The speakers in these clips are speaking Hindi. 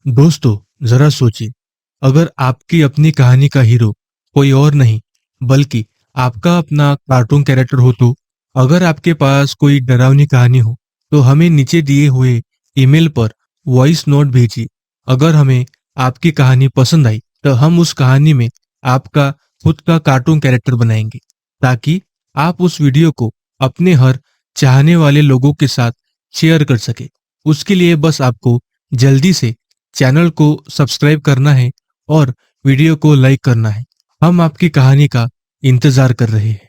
दोस्तों, जरा सोचिए, अगर आपकी अपनी कहानी का हीरो कोई और नहीं बल्कि आपका अपना कार्टून कैरेक्टर हो तो। अगर आपके पास कोई डरावनी कहानी हो तो हमें नीचे दिए हुए ईमेल पर वॉइस नोट भेजिए। अगर हमें आपकी कहानी पसंद आई तो हम उस कहानी में आपका खुद का कार्टून कैरेक्टर बनाएंगे, ताकि आप उस वीडियो को अपने हर चाहने वाले लोगों के साथ शेयर कर सके। उसके लिए बस आपको जल्दी से चैनल को सब्सक्राइब करना है और वीडियो को लाइक करना है। हम आपकी कहानी का इंतजार कर रहे हैं।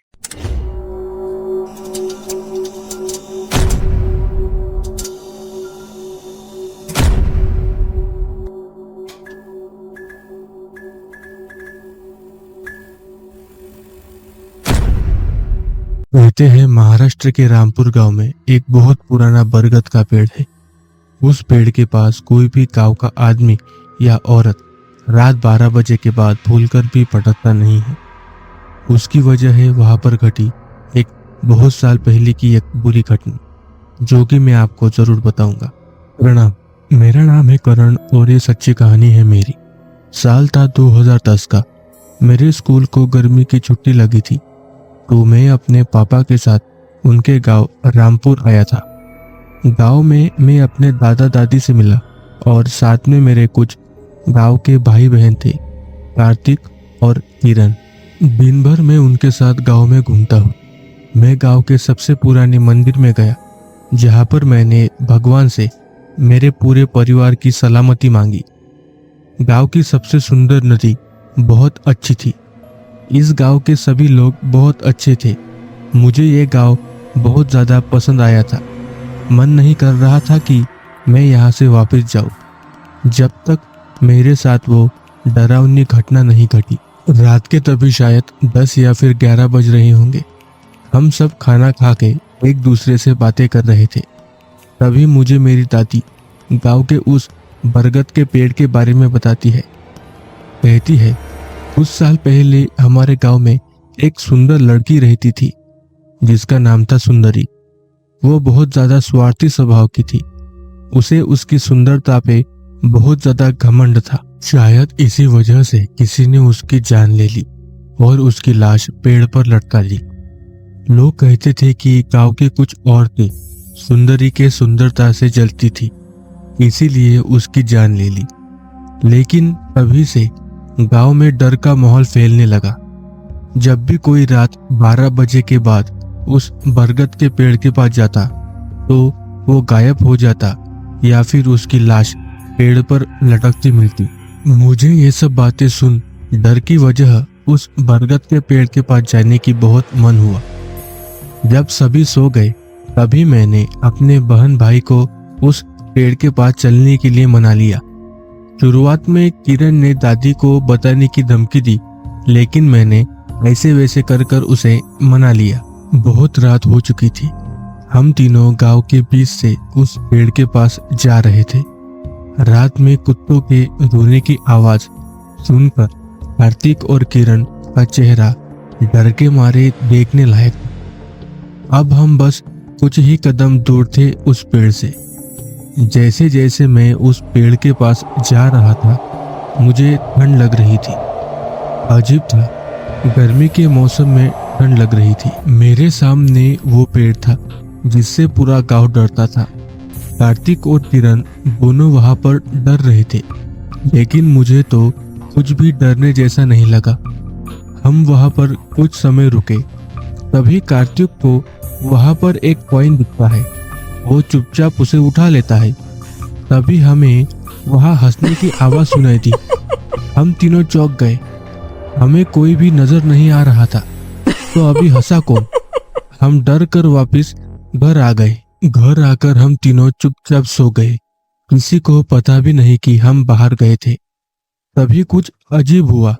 कहते हैं महाराष्ट्र के रामपुर गांव में एक बहुत पुराना बरगद का पेड़ है। उस पेड़ के पास कोई भी गांव का आदमी या औरत रात 12 बजे के बाद भूलकर भी पटकता नहीं है। उसकी वजह है वहां पर घटी एक बहुत साल पहले की एक बुरी घटना, जो कि मैं आपको जरूर बताऊंगा। प्रणाम, मेरा नाम है करण और ये सच्ची कहानी है मेरी। साल था 2010 का। मेरे स्कूल को गर्मी की छुट्टी लगी थी, तो मैं अपने पापा के साथ उनके गांव रामपुर आया था। गांव में मैं अपने दादा दादी से मिला और साथ में मेरे कुछ गांव के भाई बहन थे, कार्तिक और किरण। दिन भर मैं उनके साथ गांव में घूमता हूँ। मैं गांव के सबसे पुराने मंदिर में गया, जहाँ पर मैंने भगवान से मेरे पूरे परिवार की सलामती मांगी। गांव की सबसे सुंदर नदी बहुत अच्छी थी। इस गांव के सभी लोग बहुत अच्छे थे। मुझे ये गांव बहुत ज़्यादा पसंद आया था। मन नहीं कर रहा था कि मैं यहाँ से वापस जाऊँ, जब तक मेरे साथ वो डरावनी घटना नहीं घटी। रात के तभी शायद 10 या फिर 11 बज रहे होंगे। हम सब खाना खा के एक दूसरे से बातें कर रहे थे। तभी मुझे मेरी दादी गांव के उस बरगद के पेड़ के बारे में बताती है। कहती है, कुछ साल पहले हमारे गांव में एक सुंदर लड़की रहती थी, जिसका नाम था सुंदरी। वो बहुत ज्यादा स्वार्थी स्वभाव की थी। उसे उसकी सुंदरता पे बहुत ज्यादा घमंड था। शायद इसी वजह से किसी ने उसकी जान ले ली और उसकी लाश पेड़ पर लटका दी। लोग कहते थे कि गांव की कुछ औरतें सुंदरी के सुंदरता से जलती थी, इसीलिए उसकी जान ले ली। लेकिन तभी से गांव में डर का माहौल फैलने लगा। जब भी कोई रात 12 बजे के बाद उस बरगद के पेड़ के पास जाता तो वो गायब हो जाता या फिर उसकी लाश पेड़ पर लटकती मिलती। मुझे ये सब बातें सुन डर की वजह उस बरगद के पेड़ के पास जाने की बहुत मन हुआ। जब सभी सो गए तभी मैंने अपने बहन भाई को उस पेड़ के पास चलने के लिए मना लिया। शुरुआत में किरण ने दादी को बताने की धमकी दी, लेकिन मैंने ऐसे वैसे कर कर उसे मना लिया। बहुत रात हो चुकी थी। हम तीनों गांव के बीच से उस पेड़ के पास जा रहे थे। रात में कुत्तों के रोने की आवाज सुनकर कार्तिक और किरण का चेहरा डर के मारे देखने लायक था। अब हम बस कुछ ही कदम दूर थे उस पेड़ से। जैसे जैसे मैं उस पेड़ के पास जा रहा था, मुझे ठंड लग रही थी। अजीब था, गर्मी के मौसम में ठंड लग रही थी। मेरे सामने वो पेड़ था जिससे पूरा गांव डरता था। कार्तिक और किरण दोनों वहां पर डर रहे थे, लेकिन मुझे तो कुछ भी डरने जैसा नहीं लगा। हम वहां पर कुछ समय रुके। तभी कार्तिक को वहां पर एक कॉइन दिखता है। वो चुपचाप उसे उठा लेता है। तभी हमें वहां हंसने की आवाज सुनाई दी। हम तीनों चौंक गए। हमें कोई भी नजर नहीं आ रहा था, तो अभी हंसा कौन? हम डर कर वापिस घर आ गए। घर आकर हम तीनों चुपचाप सो गए। किसी को पता भी नहीं कि हम बाहर गए थे। तभी कुछ अजीब हुआ।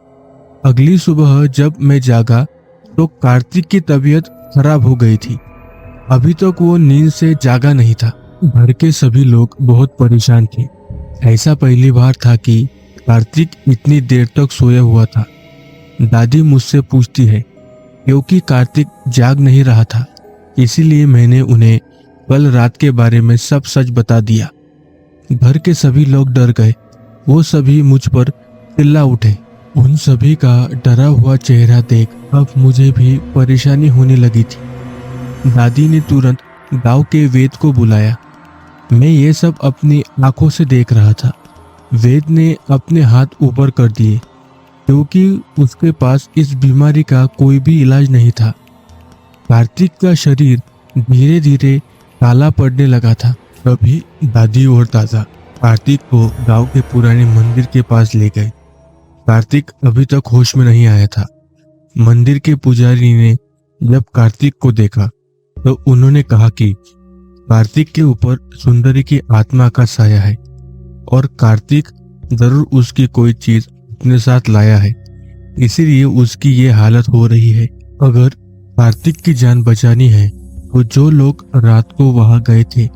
अगली सुबह जब मैं जागा तो कार्तिक की तबीयत खराब हो गई थी। अभी तक वो नींद से जागा नहीं था। घर के सभी लोग बहुत परेशान थे। ऐसा पहली बार था कि कार्तिक इतनी देर तक सोया हुआ था। दादी मुझसे पूछती है, क्योंकि कार्तिक जाग नहीं रहा था, इसीलिए मैंने उन्हें कल रात के बारे में सब सच बता दिया। घर के सभी लोग डर गए वो सभी मुझ पर चिल्ला उठे। उन सभी का डरा हुआ चेहरा देख अब मुझे भी परेशानी होने लगी थी। दादी ने तुरंत गांव के वेद को बुलाया। मैं ये सब अपनी आंखों से देख रहा था। वेद ने अपने हाथ ऊपर कर दिए क्योंकि उसके पास इस बीमारी का कोई भी इलाज नहीं था। कार्तिक का शरीर धीरे धीरे काला पड़ने लगा था। तभी दादी और दादा कार्तिक को गांव के पुराने मंदिर के पास ले गए। कार्तिक अभी तक होश में नहीं आया था। मंदिर के पुजारी ने जब कार्तिक को देखा तो उन्होंने कहा कि कार्तिक के ऊपर सुंदरी की आत्मा का साया है और कार्तिक जरूर उसकी कोई चीज अपने साथ लाया है, इसीलिए उसकी ये हालत हो रही है। अगर कार्तिक की जान बचानी है तो जो लोग रात को वहां गए थे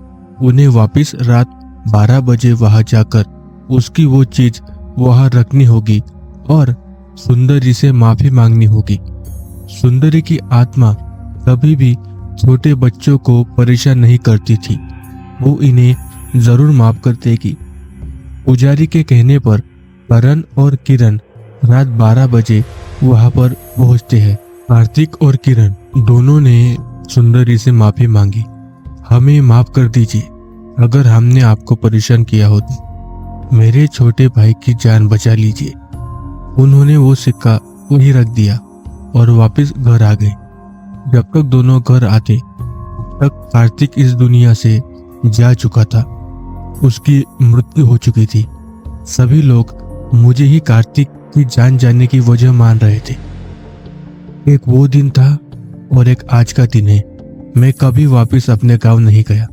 उन्हें वापस रात 12 बजे वहां जाकर उसकी वो चीज वहां रखनी होगी और सुंदरी से माफी मांगनी होगी। सुंदरी की आत्मा कभी भी छोटे बच्चों को परेशान नहीं करती थी, वो इन्हें जरूर माफ कर देगी। पुजारी के कहने पर करण और किरण रात 12 बजे वहां पर पहुंचते हैं। कार्तिक और किरण दोनों ने सुंदरी से माफी मांगी। हमें माफ कर दीजिए अगर हमने आपको परेशान किया हो तो। मेरे छोटे भाई की जान बचा लीजिए। उन्होंने वो सिक्का वहीं रख दिया और वापस घर आ गए। जब तक दोनों घर आते तक कार्तिक इस दुनिया से जा चुका था। उसकी मृत्यु हो चुकी थी। सभी लोग मुझे ही कार्तिक की जान जाने की वजह मान रहे थे। एक वो दिन था और एक आज का दिन है। मैं कभी वापस अपने गांव नहीं गया।